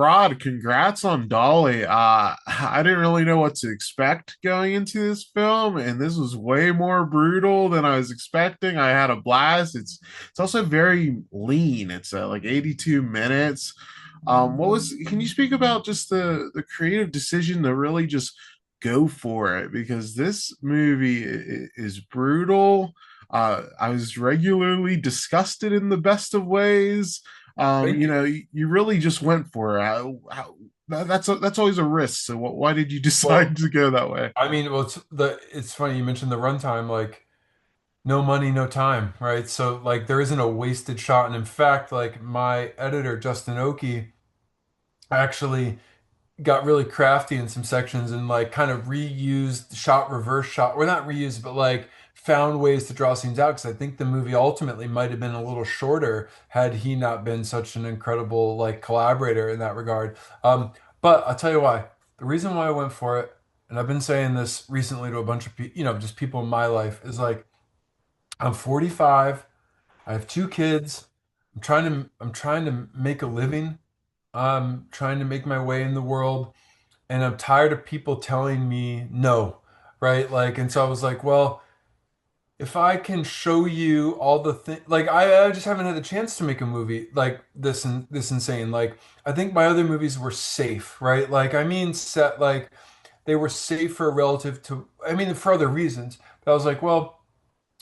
Rod, congrats on Dolly. I didn't really know what to expect going into this film, and this was way more brutal than I was expecting. I had a blast. It's also very lean. It's like 82 minutes. Can you speak about just the creative decision to really just go for it? Because this movie is brutal. I was regularly disgusted in the best of ways. Thank you. You really just went for it. That's always a risk. So why did you decide Well, to go that way? it's funny you mentioned the runtime, like no money, no time, right? So like there isn't a wasted shot. And in fact, like my editor, Justin Oki, actually got really crafty in some sections and like kind of reused shot, reverse shot, or not reused, but like found ways to draw scenes out because I think the movie ultimately might have been a little shorter had he not been such an incredible like collaborator in that regard. But I'll tell you why. The reason why I went for it, and I've been saying this recently to a bunch of people, just people in my life, is like I'm 45, I have two kids, I'm trying to make a living. I'm trying to make my way in the world and I'm tired of people telling me no, right? Like, and so I was like, well, if I can show you all the things, like I just haven't had the chance to make a movie like this and this insane. Like, I think my other movies were safe, right? Like, I mean, set like they were safer relative to, I mean, for other reasons. But I was like, well,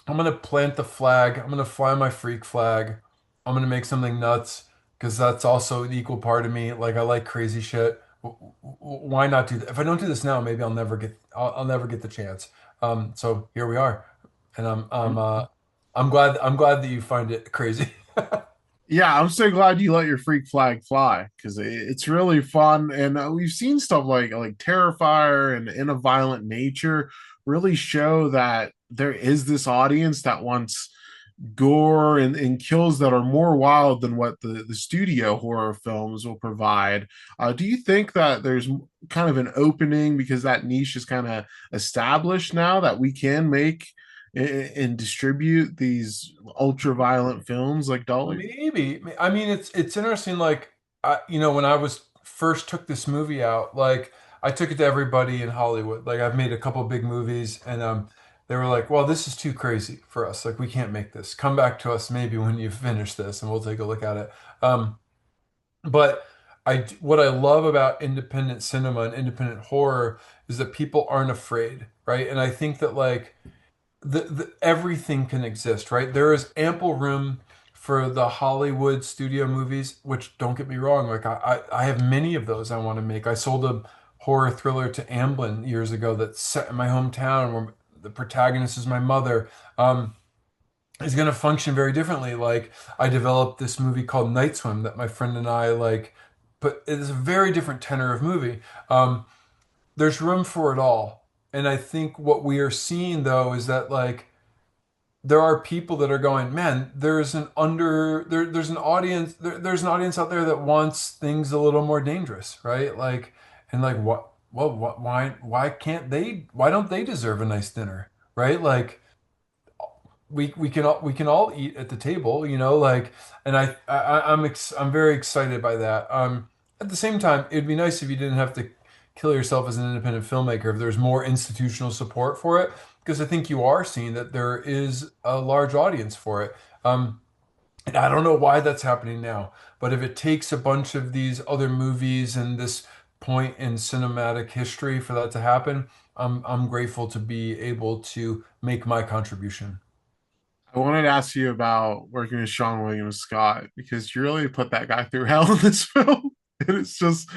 I'm gonna plant the flag. I'm gonna fly my freak flag. I'm gonna make something nuts because that's also an equal part of me. Like I like crazy shit. Why not do that? If I don't do this now, maybe I'll never get the chance. So here we are, and I'm glad that you find it crazy. Yeah, I'm so glad you let your freak flag fly because it's really fun, and we've seen stuff like Terrifier and In a Violent Nature really show that there is this audience that wants gore and kills that are more wild than what the studio horror films will provide. Do you think that there's kind of an opening because that niche is kind of established now that we can make and distribute these ultra violent films like Dolly? Maybe. I mean, it's interesting. Like, when I was first took this movie out, like I took it to everybody in Hollywood. Like, I've made a couple big movies, and they were like, "Well, this is too crazy for us. Like, we can't make this. Come back to us maybe when you finish this, and we'll take a look at it." But what I love about independent cinema and independent horror is that people aren't afraid, right? And I think that like everything can exist, right? There is ample room for the Hollywood studio movies, which don't get me wrong, like I have many of those I want to make. I sold a horror thriller to Amblin years ago that's set in my hometown where the protagonist is my mother. Is going to function very differently. Like I developed this movie called Night Swim that my friend and I like, but it's a very different tenor of movie. There's room for it all. And I think what we are seeing though is that like there are people that are going, man, there's there's an audience out there that wants things a little more dangerous, right? Like and like why don't they deserve a nice dinner, right? Like we can all eat at the table, like and I'm very excited by that. At the same time, it'd be nice if you didn't have to kill yourself as an independent filmmaker if there's more institutional support for it because I think you are seeing that there is a large audience for it. And I don't know why that's happening now, but if it takes a bunch of these other movies and this point in cinematic history for that to happen, I'm grateful to be able to make my contribution. I wanted to ask you about working with Seann William Scott because you really put that guy through hell in this film. And it's just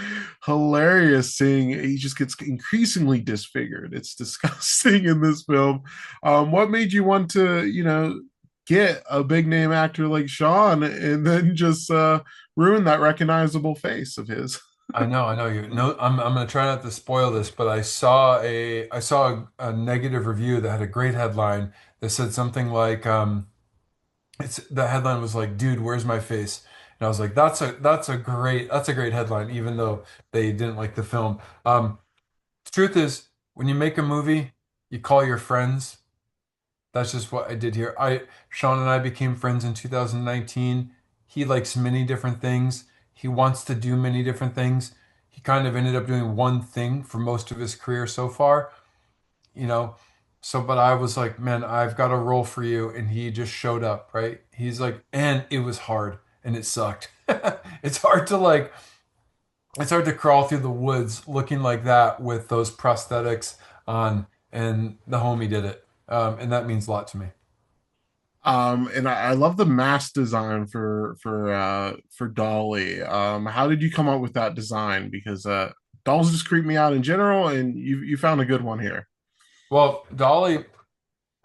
hilarious seeing he just gets increasingly disfigured. It's disgusting in this film. What made you want to, get a big name actor like Sean and then just ruin that recognizable face of his? I know you. No, I'm gonna try not to spoil this, but I saw a negative review that had a great headline that said something like, it's the headline was like, "Dude, where's my face?" And I was like, that's a great headline, even though they didn't like the film. The truth is, when you make a movie, you call your friends. That's just what I did here. Sean and I became friends in 2019. He likes many different things. he wants to do many different things. He kind of ended up doing one thing for most of his career so far, you know. So, but I was like, man, I've got a role for you, and he just showed up, right? He's like, and it was hard, and it sucked. It's hard to like, it's hard to crawl through the woods looking like that with those prosthetics on, and the homie did it, and that means a lot to me. And I love the mask design for Dolly. How did you come up with that design? Because dolls just creep me out in general, and you found a good one here. Well, Dolly,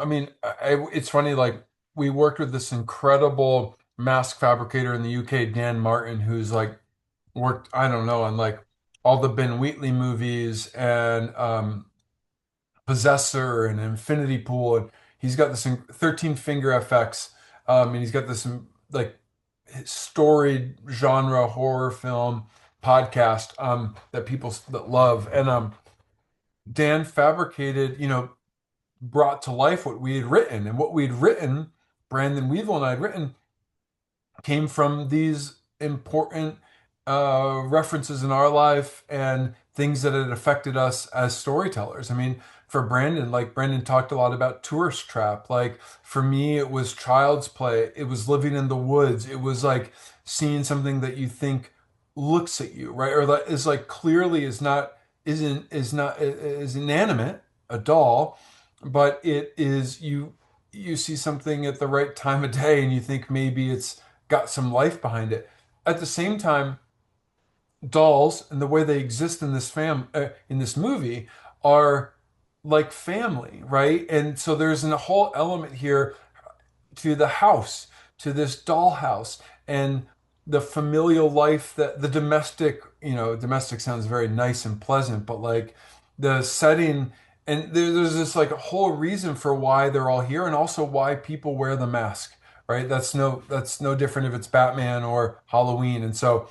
I mean, it's funny, like we worked with this incredible mask fabricator in the UK, Dan Martin, who's like worked, I don't know, on like all the Ben Wheatley movies and Possessor and Infinity Pool, and he's got this 13 Finger FX, and he's got this like storied genre horror film podcast that people that love, and Dan fabricated, brought to life what we had written, and what we'd written, Brandon Weevil and I had written, came from these important references in our life and things that had affected us as storytellers. I mean, for Brandon, like Brandon talked a lot about Tourist Trap. Like for me, it was Child's Play. It was living in the woods. It was like seeing something that you think looks at you, right? Or that is like clearly is inanimate, a doll, but it is you see something at the right time of day and you think maybe it's got some life behind it. At the same time, dolls and the way they exist in in this movie are like family, right? And so there's a whole element here to the house, to this dollhouse, and the familial life that the domestic, domestic sounds very nice and pleasant, but like the setting, and there's this like a whole reason for why they're all here, and also why people wear the mask, right? That's no different if it's Batman or Halloween. And so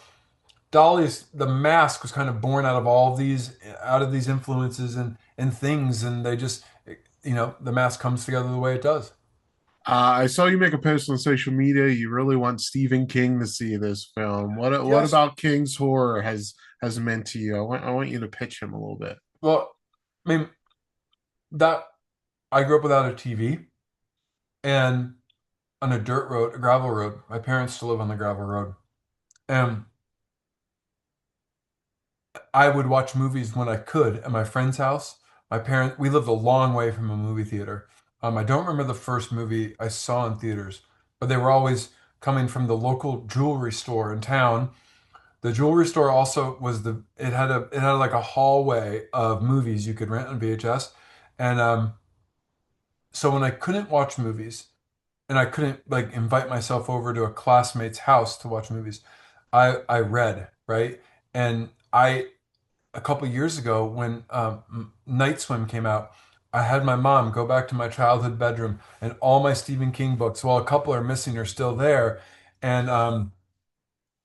Dolly's the mask was kind of born out of these influences and things, and they just, the mask comes together the way it does. I saw you make a post on social media. You really want Stephen King to see this film. What Yes. about King's horror has meant to you? I want you to pitch him a little bit. Well, I mean, that I grew up without a TV and on a dirt road, a gravel road. My parents still live on the gravel road. And I would watch movies when I could at my friend's house. We lived a long way from a movie theater. I don't remember the first movie I saw in theaters, but they were always coming from the local jewelry store in town. The jewelry store also it had like a hallway of movies you could rent on VHS. And so when I couldn't watch movies and I couldn't like invite myself over to a classmate's house to watch movies, I read, right? And I a couple years ago when Night Swim came out, I had my mom go back to my childhood bedroom and all my Stephen King books, well, a couple are missing, are still there. And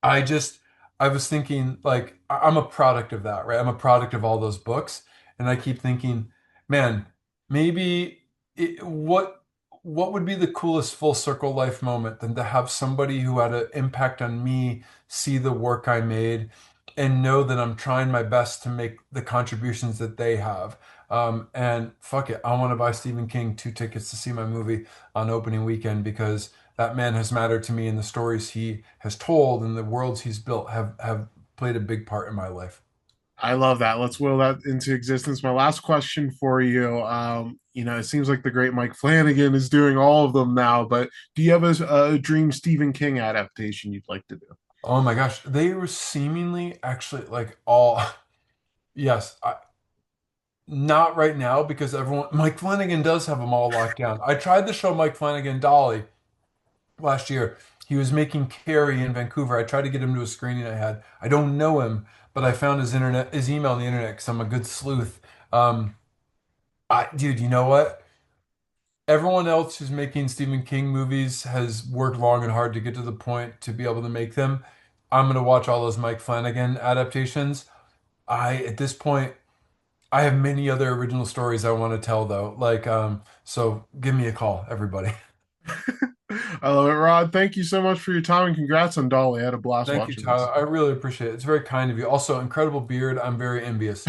I just, I was thinking, like, I'm a product of that, right? I'm a product of all those books. And I keep thinking, man, maybe it, what would be the coolest full circle life moment than to have somebody who had an impact on me see the work I made and know that I'm trying my best to make the contributions that they have. And fuck it, I want to buy Stephen King 2 tickets to see my movie on opening weekend because that man has mattered to me, and the stories he has told and the worlds he's built have played a big part in my life. I love that. Let's will that into existence. My last question for you. It seems like the great Mike Flanagan is doing all of them now, but do you have a dream Stephen King adaptation you'd like to do? Oh my gosh, they were seemingly actually like all yes, not right now because everyone Mike Flanagan does have them all locked down. I tried to show Mike Flanagan Dolly last year. He was making Carrie in Vancouver. I tried to get him to a screening I had. I don't know him, but I found his email on the internet because I'm a good sleuth. Um, dude, you know what? Everyone else who's making Stephen King movies has worked long and hard to get to the point to be able to make them. I'm gonna watch all those Mike Flanagan adaptations. At this point, I have many other original stories I want to tell though. So give me a call, everybody. I love it, Rod. Thank you so much for your time and congrats on Dolly. I had a blast Thank you, watching Tyler. this. I really appreciate it. It's very kind of you. Also, incredible beard. I'm very envious.